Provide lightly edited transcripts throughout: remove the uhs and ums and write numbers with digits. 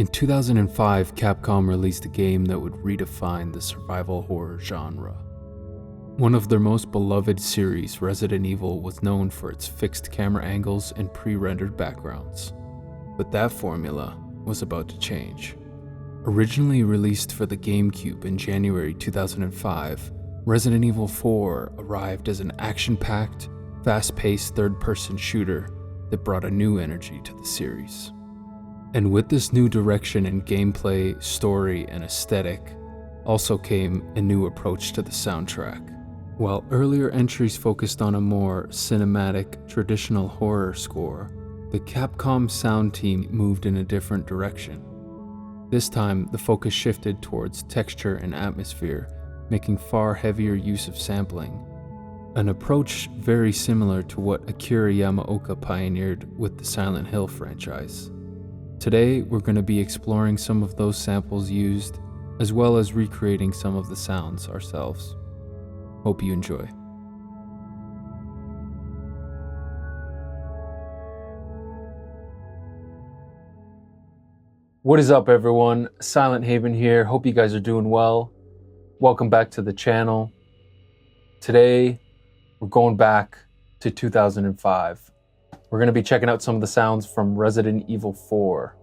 In 2005, Capcom released a game that would redefine the survival horror genre. One of their most beloved series, Resident Evil, was known for its fixed camera angles and pre-rendered backgrounds. But that formula was about to change. Originally released for the GameCube in January 2005, Resident Evil 4 arrived as an action-packed, fast-paced third-person shooter that brought a new energy to the series. And with this new direction in gameplay, story, and aesthetic, also came a new approach to the soundtrack. While earlier entries focused on a more cinematic, traditional horror score, the Capcom sound team moved in a different direction. This time, the focus shifted towards texture and atmosphere, making far heavier use of sampling, an approach very similar to what Akira Yamaoka pioneered with the Silent Hill franchise. Today, we're going to be exploring some of those samples used, as well as recreating some of the sounds ourselves. Hope you enjoy. What is up, everyone? Silent Haven here. Hope you guys are doing well. Welcome back to the channel. Today, we're going back to 2005. We're going to be checking out some of the sounds from Resident Evil 4.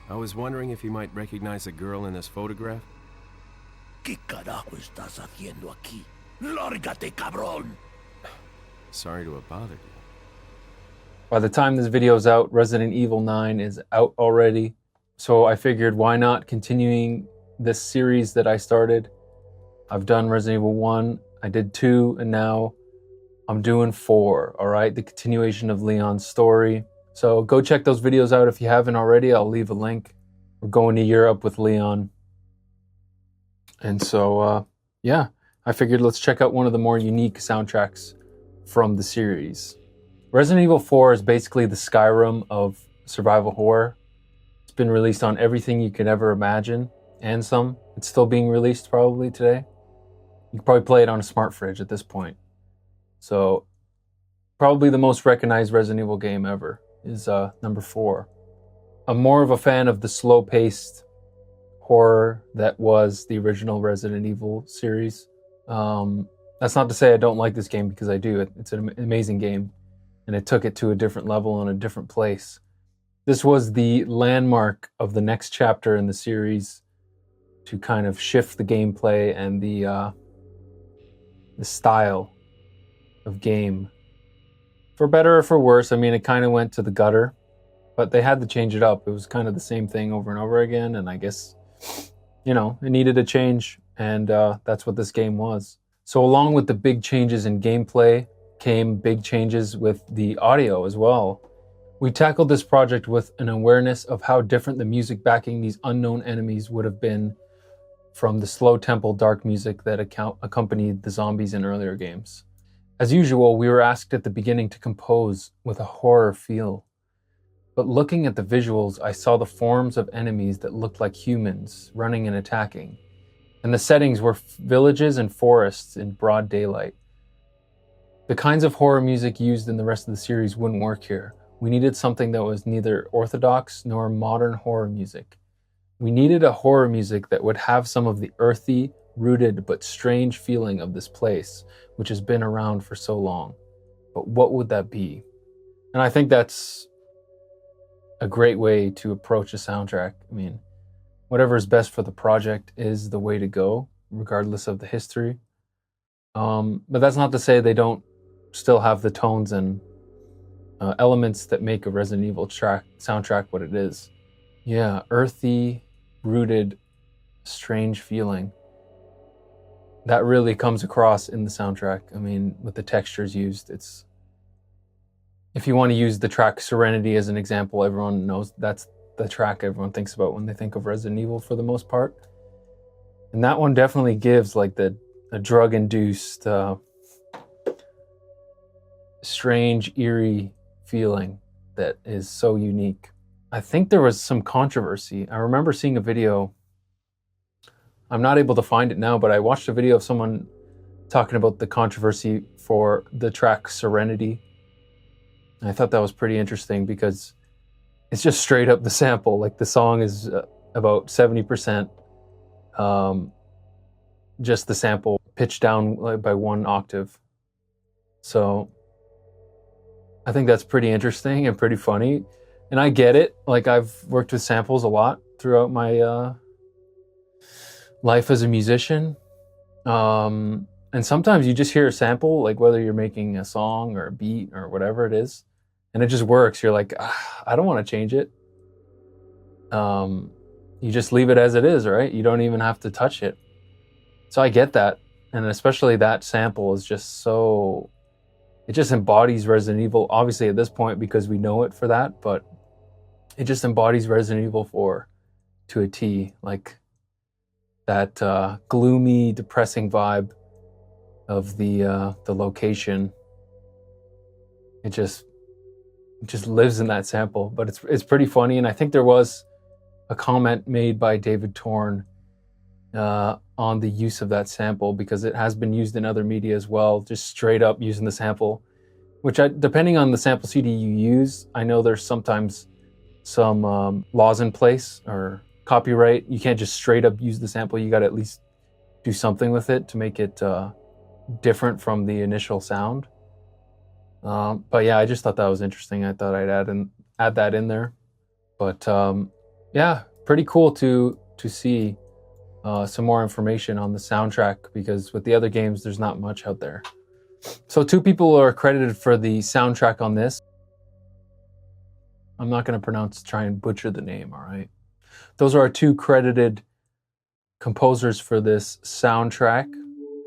I was wondering if you might recognize a girl in this photograph? ¿Qué carajo estás haciendo aquí? ¡Lárgate, cabrón! Sorry to have bothered you. By the time this video's out, Resident Evil 9 is out already. So I figured, why not continuing this series that I started? I've done Resident Evil 1, I did 2, and now I'm doing 4, all right? The continuation of Leon's story. So go check those videos out if you haven't already. I'll leave a link. We're going to Europe with Leon. And so, yeah, I figured let's check out one of the more unique soundtracks from the series. Resident Evil 4 is basically the Skyrim of survival horror. It's been released on everything you could ever imagine, and some. It's still being released probably today. You could probably play it on a smart fridge at this point. So, probably the most recognized Resident Evil game ever is number 4. I'm more of a fan of the slow-paced horror that was the original Resident Evil series. That's not to say I don't like this game, because I do. It's an amazing game, and it took it to a different level and a different place. This was the landmark of the next chapter in the series to kind of shift the gameplay and the style of game. For better or for worse, I mean, it kind of went to the gutter, but they had to change it up. It was kind of the same thing over and over again, and I guess, you know, it needed a change, and that's what this game was. So along with the big changes in gameplay came big changes with the audio as well. We tackled this project with an awareness of how different the music backing these unknown enemies would have been from the slow tempo dark music that accompanied the zombies in earlier games. As usual, we were asked at the beginning to compose with a horror feel. But looking at the visuals, I saw the forms of enemies that looked like humans running and attacking. And the settings were villages and forests in broad daylight. The kinds of horror music used in the rest of the series wouldn't work here. We needed something that was neither orthodox nor modern horror music. We needed a horror music that would have some of the earthy, rooted but strange feeling of this place, which has been around for so long. But what would that be? And I think that's a great way to approach a soundtrack. I mean, whatever is best for the project is the way to go, regardless of the history. But that's not to say they don't still have the tones and elements that make a Resident Evil soundtrack what it is. Yeah, earthy, rooted, strange feeling. That really comes across in the soundtrack. I mean, with the textures used, it's... If you want to use the track Serenity as an example, everyone knows that's the track everyone thinks about when they think of Resident Evil for the most part. And that one definitely gives like a drug-induced, strange, eerie feeling that is so unique. I think there was some controversy. I remember seeing a video. I'm not able to find it now, but I watched a video of someone talking about the controversy for the track Serenity. And I thought that was pretty interesting because it's just straight up the sample. Like the song is about 70% just the sample pitched down by 1 octave. So I think that's pretty interesting and pretty funny. And I get it. Like I've worked with samples a lot throughout my life as a musician. And sometimes you just hear a sample, like whether you're making a song or a beat or whatever it is, and it just works. You're like, I don't want to change it. You just leave it as it is, right? You don't even have to touch it. So I get that. And especially that sample is just so, it just embodies Resident Evil, obviously at this point because we know it for that, but it just embodies Resident Evil 4 to a T. Like that gloomy, depressing vibe of the location. It just lives in that sample, but it's pretty funny. And I think there was a comment made by David Torn on the use of that sample, because it has been used in other media as well, just straight up using the sample, which depending on the sample CD you use, I know there's sometimes some laws in place or copyright. You can't just straight up use the sample. You got to at least do something with it to make it different from the initial sound. But yeah, I just thought that was interesting. I thought I'd add that in there. But yeah, pretty cool to see some more information on the soundtrack, because with the other games, there's not much out there. So 2 people are credited for the soundtrack on this. I'm not going to try and butcher the name, all right? Those are our 2 credited composers for this soundtrack.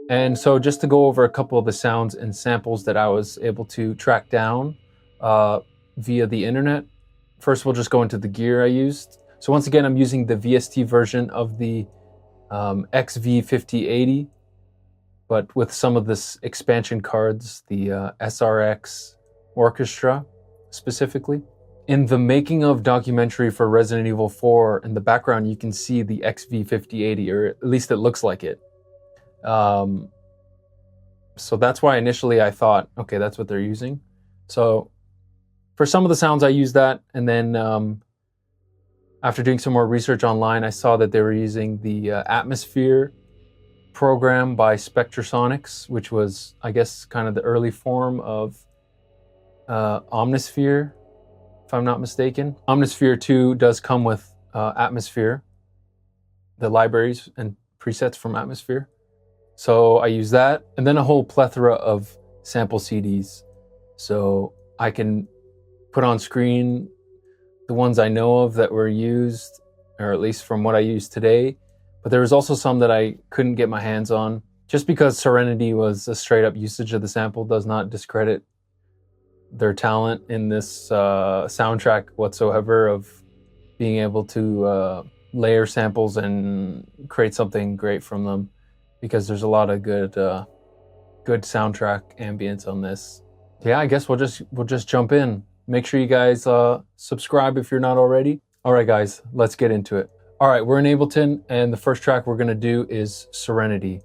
And so just to go over a couple of the sounds and samples that I was able to track down via the internet. First, we'll just go into the gear I used. So once again, I'm using the VST version of the XV5080, but with some of this expansion cards, the SRX Orchestra specifically. In the making of documentary for Resident Evil 4, in the background you can see the XV5080, or at least it looks like it. So that's why initially I thought, okay, that's what they're using. So for some of the sounds I used that, and then after doing some more research online, I saw that they were using the Atmosphere program by Spectrasonics, which was, I guess, kind of the early form of Omnisphere, if I'm not mistaken. Omnisphere 2 does come with Atmosphere, the libraries and presets from Atmosphere. So I use that, and then a whole plethora of sample CDs. So I can put on screen the ones I know of that were used, or at least from what I use today. But there was also some that I couldn't get my hands on. Just because Serenity was a straight up usage of the sample does not discredit their talent in this soundtrack whatsoever, of being able to layer samples and create something great from them, because there's a lot of good soundtrack ambience on this. Yeah, I guess we'll just jump in. Make sure you guys subscribe if you're not already. All right, guys, let's get into it. All right, we're in Ableton, and the first track we're gonna do is Serenity.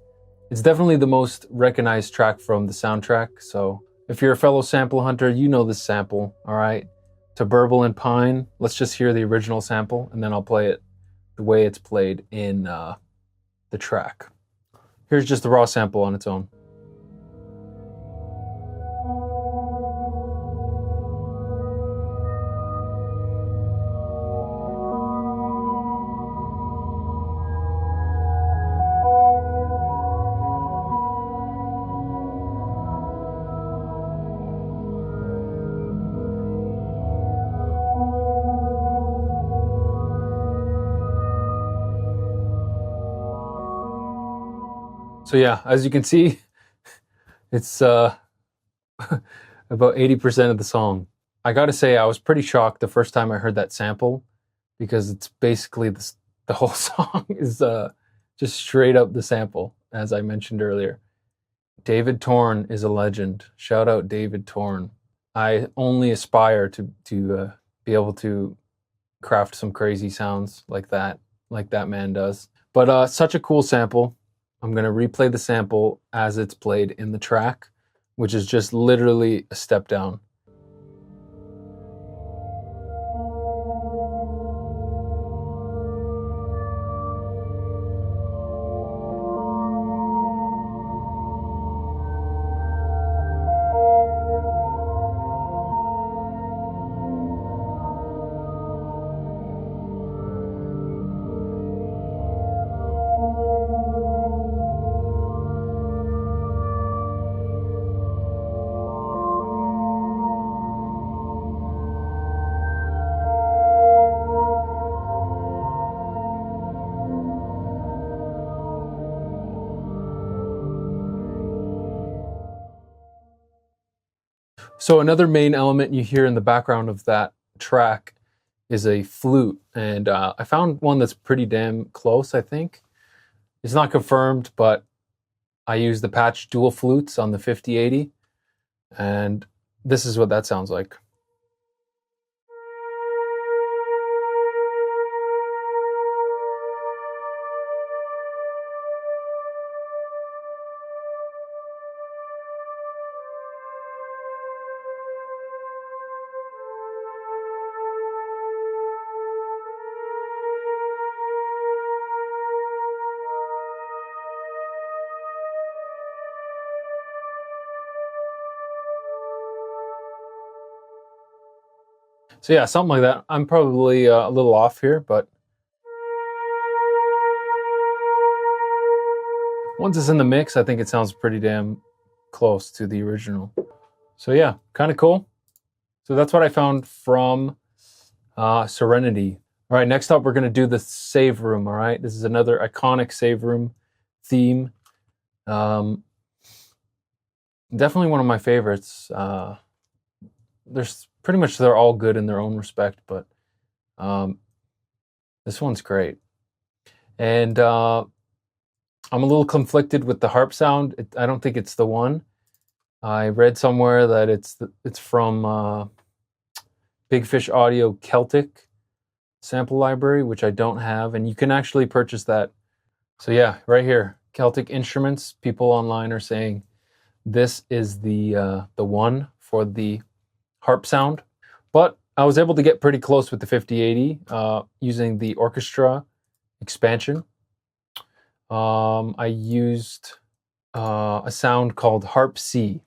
It's definitely the most recognized track from the soundtrack, so if you're a fellow sample hunter, you know this sample, all right? To Burble and Pine, let's just hear the original sample, and then I'll play it the way it's played in the track. Here's just the raw sample on its own. So yeah, as you can see, it's about 80% of the song. I gotta say, I was pretty shocked the first time I heard that sample, because it's basically the whole song is just straight up the sample, as I mentioned earlier. David Torn is a legend. Shout out David Torn. I only aspire to be able to craft some crazy sounds like that man does. But such a cool sample. I'm going to replay the sample as it's played in the track, which is just literally a step down. So another main element you hear in the background of that track is a flute, and I found one that's pretty damn close, I think. It's not confirmed, but I used the patch dual flutes on the 5080, and this is what that sounds like. So yeah, something like that. I'm probably a little off here, but once it's in the mix, I think it sounds pretty damn close to the original. So yeah, kind of cool. So that's what I found from Serenity. All right, next up we're going to do the Saveroom, all right? This is another iconic Saveroom theme. Definitely one of my favorites. There's pretty much, they're all good in their own respect, but this one's great. And I'm a little conflicted with the harp sound. I don't think it's the one. I read somewhere that it's from Big Fish Audio Celtic sample library, which I don't have, and you can actually purchase that. So yeah, right here, Celtic Instruments. People online are saying this is the one for the harp sound, but I was able to get pretty close with the 5080 using the orchestra expansion. I used a sound called Harp C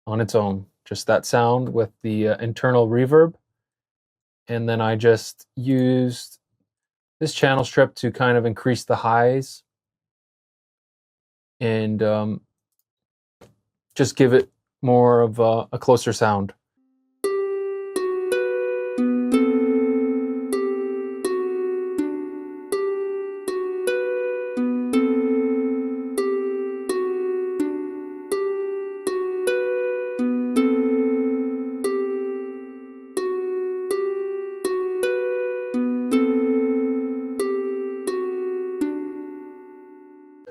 on its own, just that sound with the internal reverb, and then I just used this channel strip to kind of increase the highs and just give it more of a closer sound.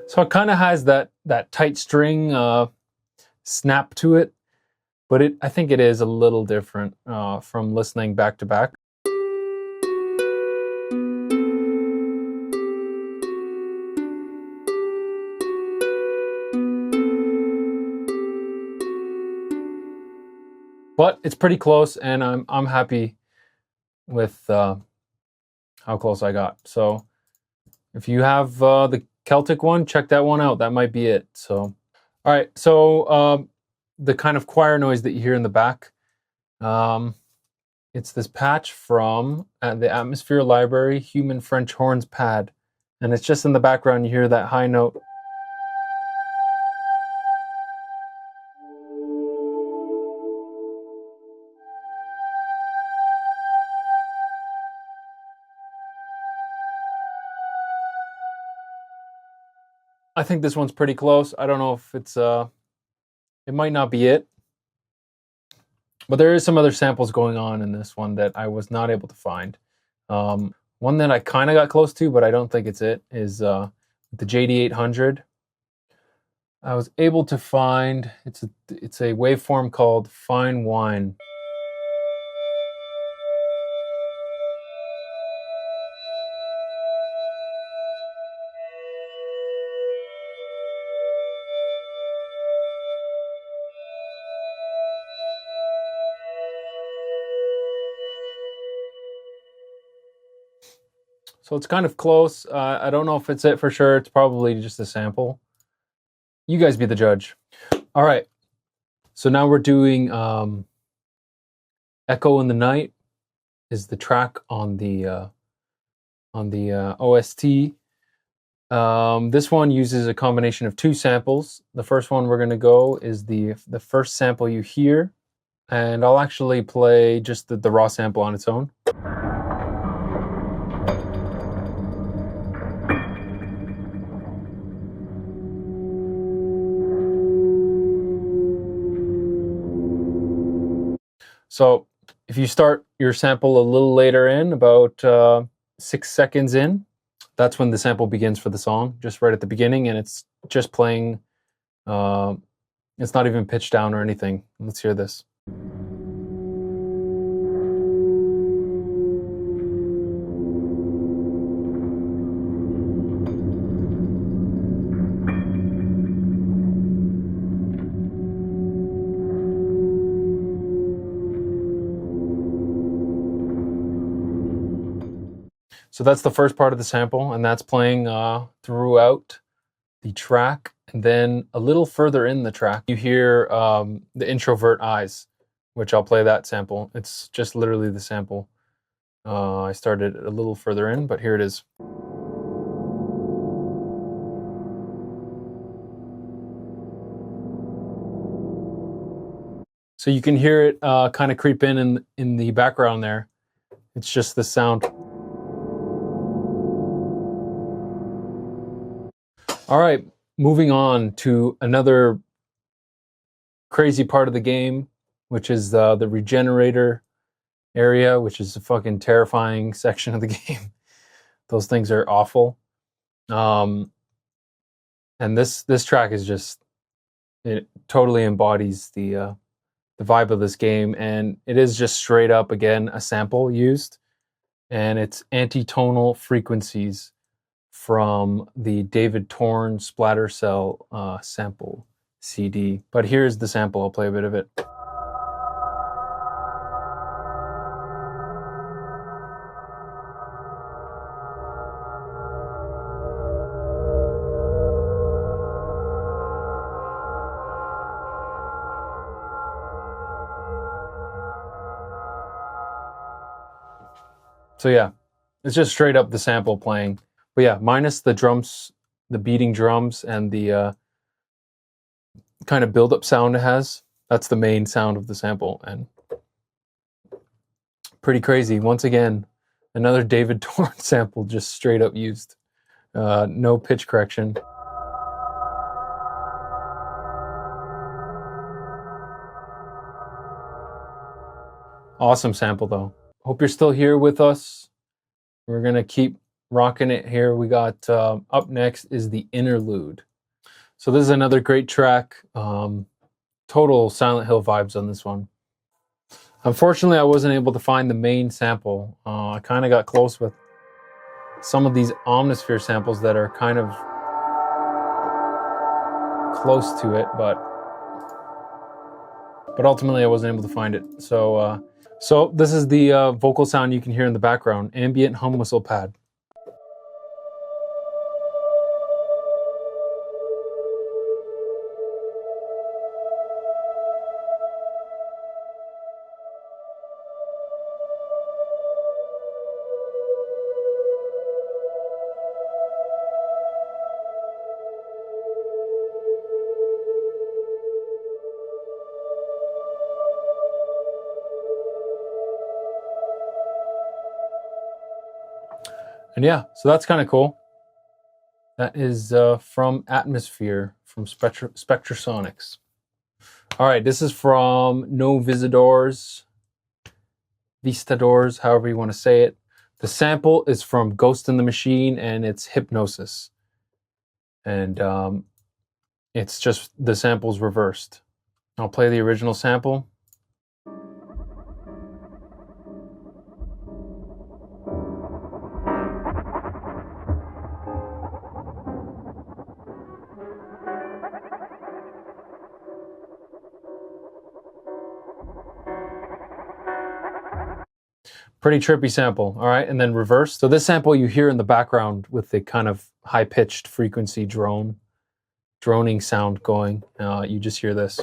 So it kind of has that tight string snap to it, but I think it is a little different from listening back to back. But it's pretty close, and I'm happy with how close I got. So if you have the Celtic one, check that one out. That might be it. So, all right. So the kind of choir noise that you hear in the back, it's this patch from the Omnisphere library, Human French Horns Pad, and it's just in the background. You hear that high note. I think this one's pretty close. I don't know if it's it might not be it, but there is some other samples going on in this one that I was not able to find. One that I kind of got close to, but I don't think it's it, is the JD-800. I was able to find, it's a waveform called Fine Wine. So it's kind of close. I don't know if it's it for sure. It's probably just a sample. You guys be the judge. All right. So now we're doing Echo in the Night is the track on the OST. This one uses a combination of two samples. The first one we're going to go is the first sample you hear, and I'll actually play just the raw sample on its own. So if you start your sample a little later in, about 6 seconds in, that's when the sample begins for the song, just right at the beginning, and it's just playing. It's not even pitched down or anything. Let's hear this. So that's the first part of the sample, and that's playing throughout the track. And then a little further in the track, you hear the introvert eyes, which I'll play that sample. It's just literally the sample. I started a little further in, but here it is. So you can hear it kind of creep in the background there. It's just the sound. All right, moving on to another crazy part of the game, which is the Regenerator area, which is a fucking terrifying section of the game. Those things are awful. And this track is just, it totally embodies the vibe of this game, and it is just straight up, again, a sample used, and it's antitonal frequencies from the David Torn Splatter Cell sample CD. But here's the sample. I'll play a bit of it. So yeah, it's just straight up the sample playing. But yeah, minus the drums, the beating drums, and the kind of build-up sound it has. That's the main sound of the sample, and pretty crazy. Once again, another David Torn sample just straight up used. No pitch correction. Awesome sample though. Hope you're still here with us. We're gonna keep rocking it here. We got up next is the Interlude. So this is another great track. Total Silent Hill vibes on this one. Unfortunately, I wasn't able to find the main sample. I kind of got close with some of these Omnisphere samples that are kind of close to it, but ultimately I wasn't able to find it. So this is the vocal sound you can hear in the background, ambient hum whistle pad. And yeah, so that's kind of cool. That is from Atmosphere, from Spectrasonics. All right, this is from Novistadors, VSTs, however you want to say it. The sample is from Ghost in the Machine, and it's Hypnosis. And it's just the sample's reversed. I'll play the original sample. Pretty trippy sample, all right, and then reverse. So this sample you hear in the background with the kind of high-pitched frequency droning sound going. You just hear this.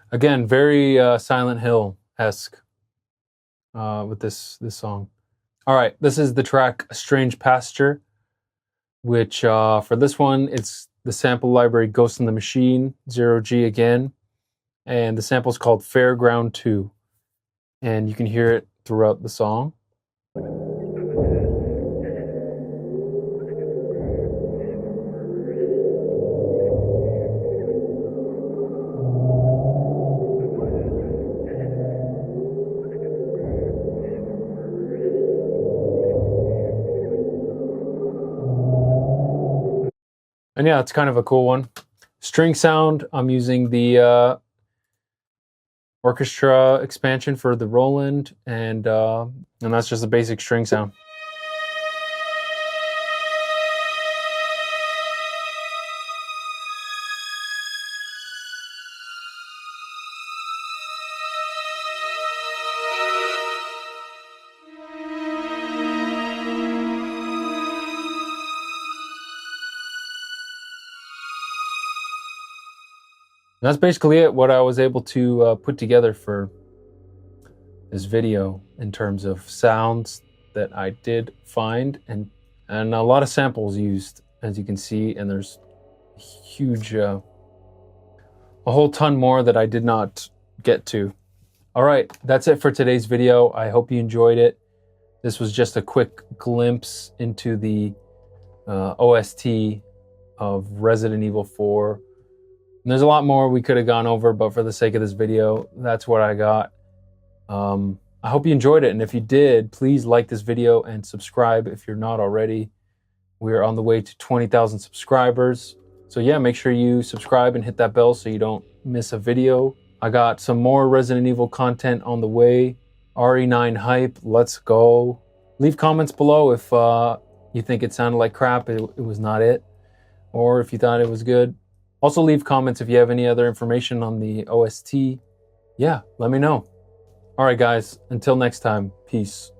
Again, very Silent Hill-esque with this song. All right, this is the track Strange Pasture, which for this one, it's the sample library Ghost in the Machine, 0G again. and the sample is called Fairground 2, and you can hear it throughout the song. And yeah, it's kind of a cool one. String sound, I'm using the orchestra expansion for the Roland, and that's just a basic string sound. And that's basically it, what I was able to put together for this video in terms of sounds that I did find, and a lot of samples used, as you can see, and there's huge, a whole ton more that I did not get to. All right, that's it for today's video. I hope you enjoyed it. This was just a quick glimpse into the OST of Resident Evil 4. And there's a lot more we could have gone over, but for the sake of this video, that's what I got. I hope you enjoyed it, and if you did, please like this video and subscribe if you're not already. We're on the way to 20,000 subscribers. So yeah, make sure you subscribe and hit that bell so you don't miss a video. I got some more Resident Evil content on the way. RE9 hype, let's go. Leave comments below if you think it sounded like crap, it was not it, or if you thought it was good. Also leave comments if you have any other information on the OST. Yeah, let me know. All right, guys, until next time, peace.